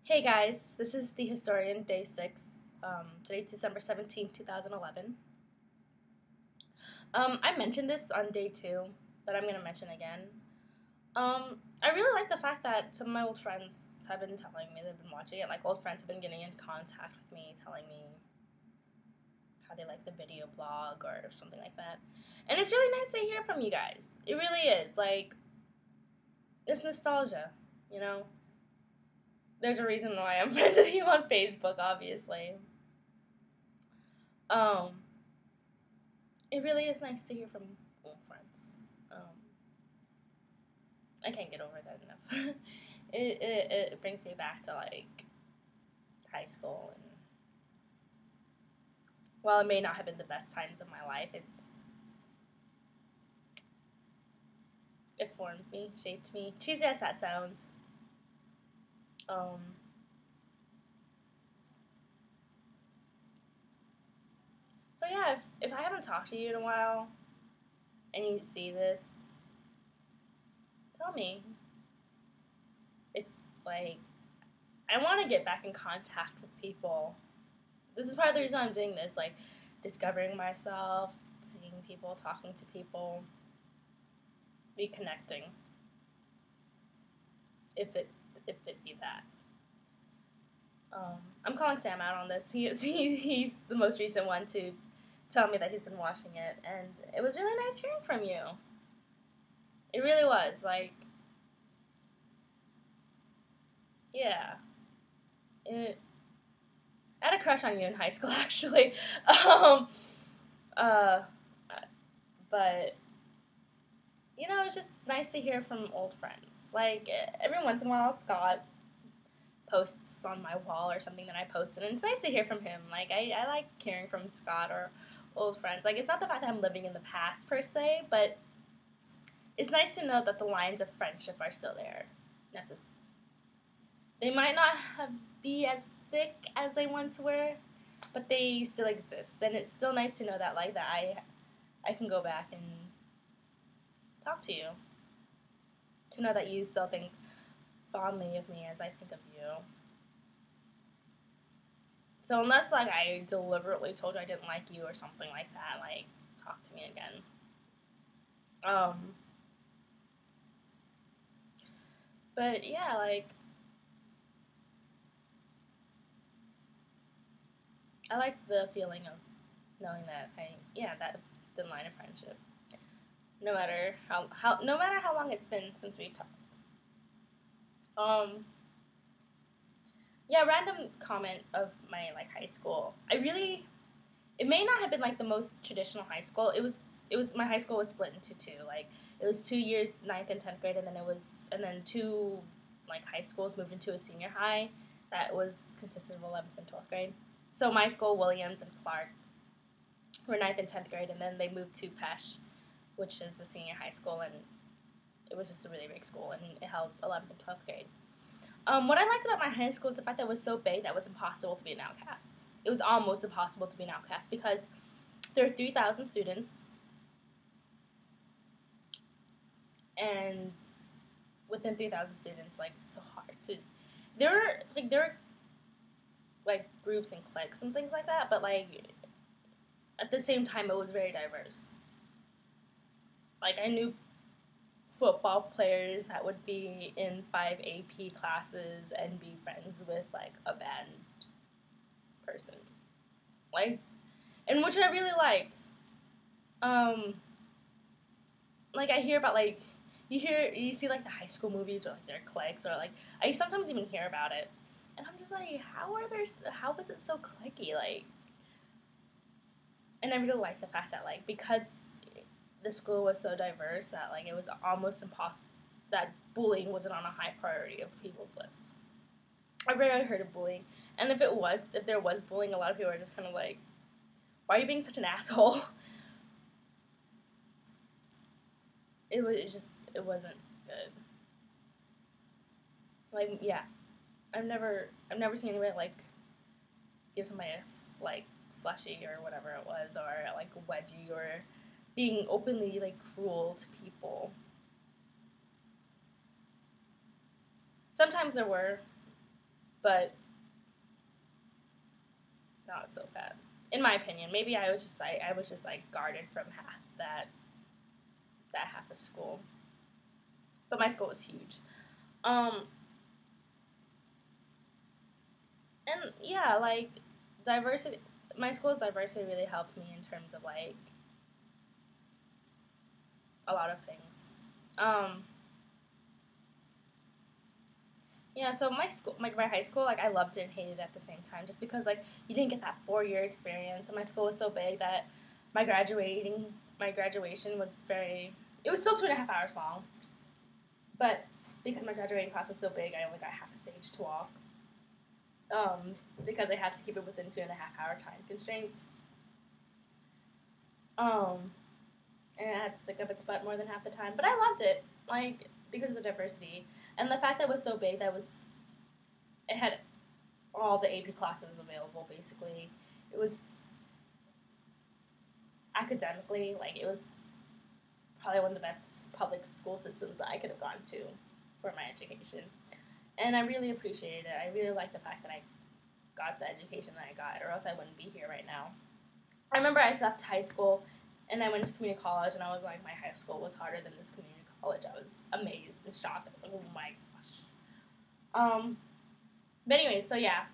Hey guys, this is the Historian Day 6. Today's December 17th, 2011. I mentioned this on day 2, but I'm going to mention again. I really like the fact that some of my old friends have been telling me they've been watching it. Like, old friends have been getting in contact with me, telling me how they like the video blog or something like that. And it's really nice to hear from you guys. It really is. Like, it's nostalgia, you know? There's a reason why I'm friends with you on Facebook, obviously. Um, it really is nice to hear from old friends. I can't get over that enough. it brings me back to like high school, and while it may not have been the best times of my life, it formed me, shaped me. Cheesy as that sounds. Um, so yeah, if I haven't talked to you in a while, and you see this, tell me if like I want to get back in contact with people. This is part of the reason I'm doing this, like discovering myself, seeing people, talking to people, reconnecting. If it be that. I'm calling Sam out on this. He's the most recent one to tell me that he's been watching it, and it was really nice hearing from you. It really was. Like, yeah. It, I had a crush on you in high school, actually. Um, uh, but it's just nice to hear from old friends. Like every once in a while, Scott posts on my wall or something that I posted, and it's nice to hear from him. Like I like hearing from Scott or old friends. Like it's not the fact that I'm living in the past per se, but it's nice to know that the lines of friendship are still there. They might not be as thick as they once were, but they still exist, and it's still nice to know that I can go back and talk to you, to know that you still think fondly of me as I think of you. So unless like I deliberately told you I didn't like you or something like that, like talk to me again. Um, but yeah, like I like the feeling of knowing that that thin line of friendship. No matter how long it's been since we talked. Um, yeah, random comment of my like high school. It may not have been like the most traditional high school. It was my high school was split into two. Like it was 2 years, ninth and 10th grade, and then two like high schools moved into a senior high that was consisted of 11th and 12th grade. So my school, Williams and Clark, were ninth and 10th grade, and then they moved to Pesh, which is a senior high school, and it was just a really big school, and it held 11th and 12th grade. What I liked about my high school is the fact that it was so big that it was impossible to be an outcast. It was almost impossible to be an outcast because there are 3,000 students, and within 3,000 students, like it's so hard to. There were groups and cliques and things like that, but like at the same time, it was very diverse. Like I knew football players that would be in 5 AP classes and be friends with like a band person, like, and which I really liked. Um, like I hear about like you see like the high school movies or like their cliques or like I sometimes even hear about it, and I'm just like, how was it so clicky, like, and I really like the fact that like because the school was so diverse that like it was almost impossible that bullying wasn't on a high priority of people's list. I've rarely heard of bullying, and if there was bullying, a lot of people are just kind of like, why are you being such an asshole? It wasn't good. Like yeah, I've never seen anybody like give somebody a like fleshy or whatever it was, or like wedgie, or being openly like cruel to people. Sometimes there were, but not so bad. In my opinion, maybe I was just like guarded from that half of school. But my school was huge. And yeah, like diversity. My school's diversity really helped me in terms of like a lot of things. Yeah, so my school, like my high school, like I loved it and hated it at the same time, just because like you didn't get that 4 year experience, and my school was so big that my graduation was it was still 2.5 hours long, but because my graduating class was so big, I only got half a stage to walk, because I have to keep it within 2.5 hour time constraints, and I had to stick up its butt more than half the time, but I loved it, like because of the diversity. And the fact that it was so big, it had all the AP classes available, basically. It was, academically, like, it was probably one of the best public school systems that I could have gone to for my education. And I really appreciated it. I really like the fact that I got the education that I got, or else I wouldn't be here right now. I remember I left high school, and I went to community college, and I was like, my high school was harder than this community college. I was amazed and shocked. I was like, oh my gosh. But anyways, so yeah,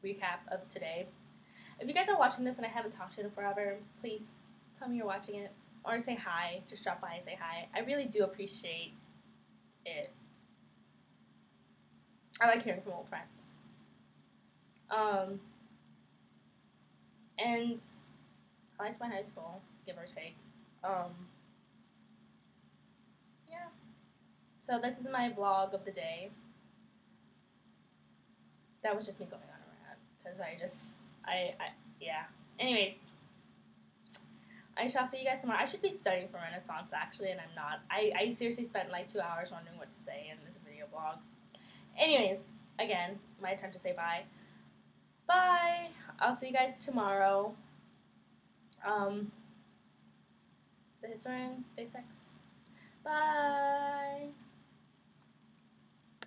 recap of today. If you guys are watching this and I haven't talked to you in forever, please tell me you're watching it, or say hi. Just drop by and say hi. I really do appreciate it. I like hearing from old friends. And I liked my high school, give or take. Yeah. So this is my vlog of the day. That was just me going on a rant, because yeah. Anyways, I shall see you guys tomorrow. I should be studying for Renaissance, actually, and I'm not. I seriously spent like 2 hours wondering what to say in this video vlog. Anyways, again, my time to say bye. Bye! I'll see you guys tomorrow. The Historian, Day 6. Bye!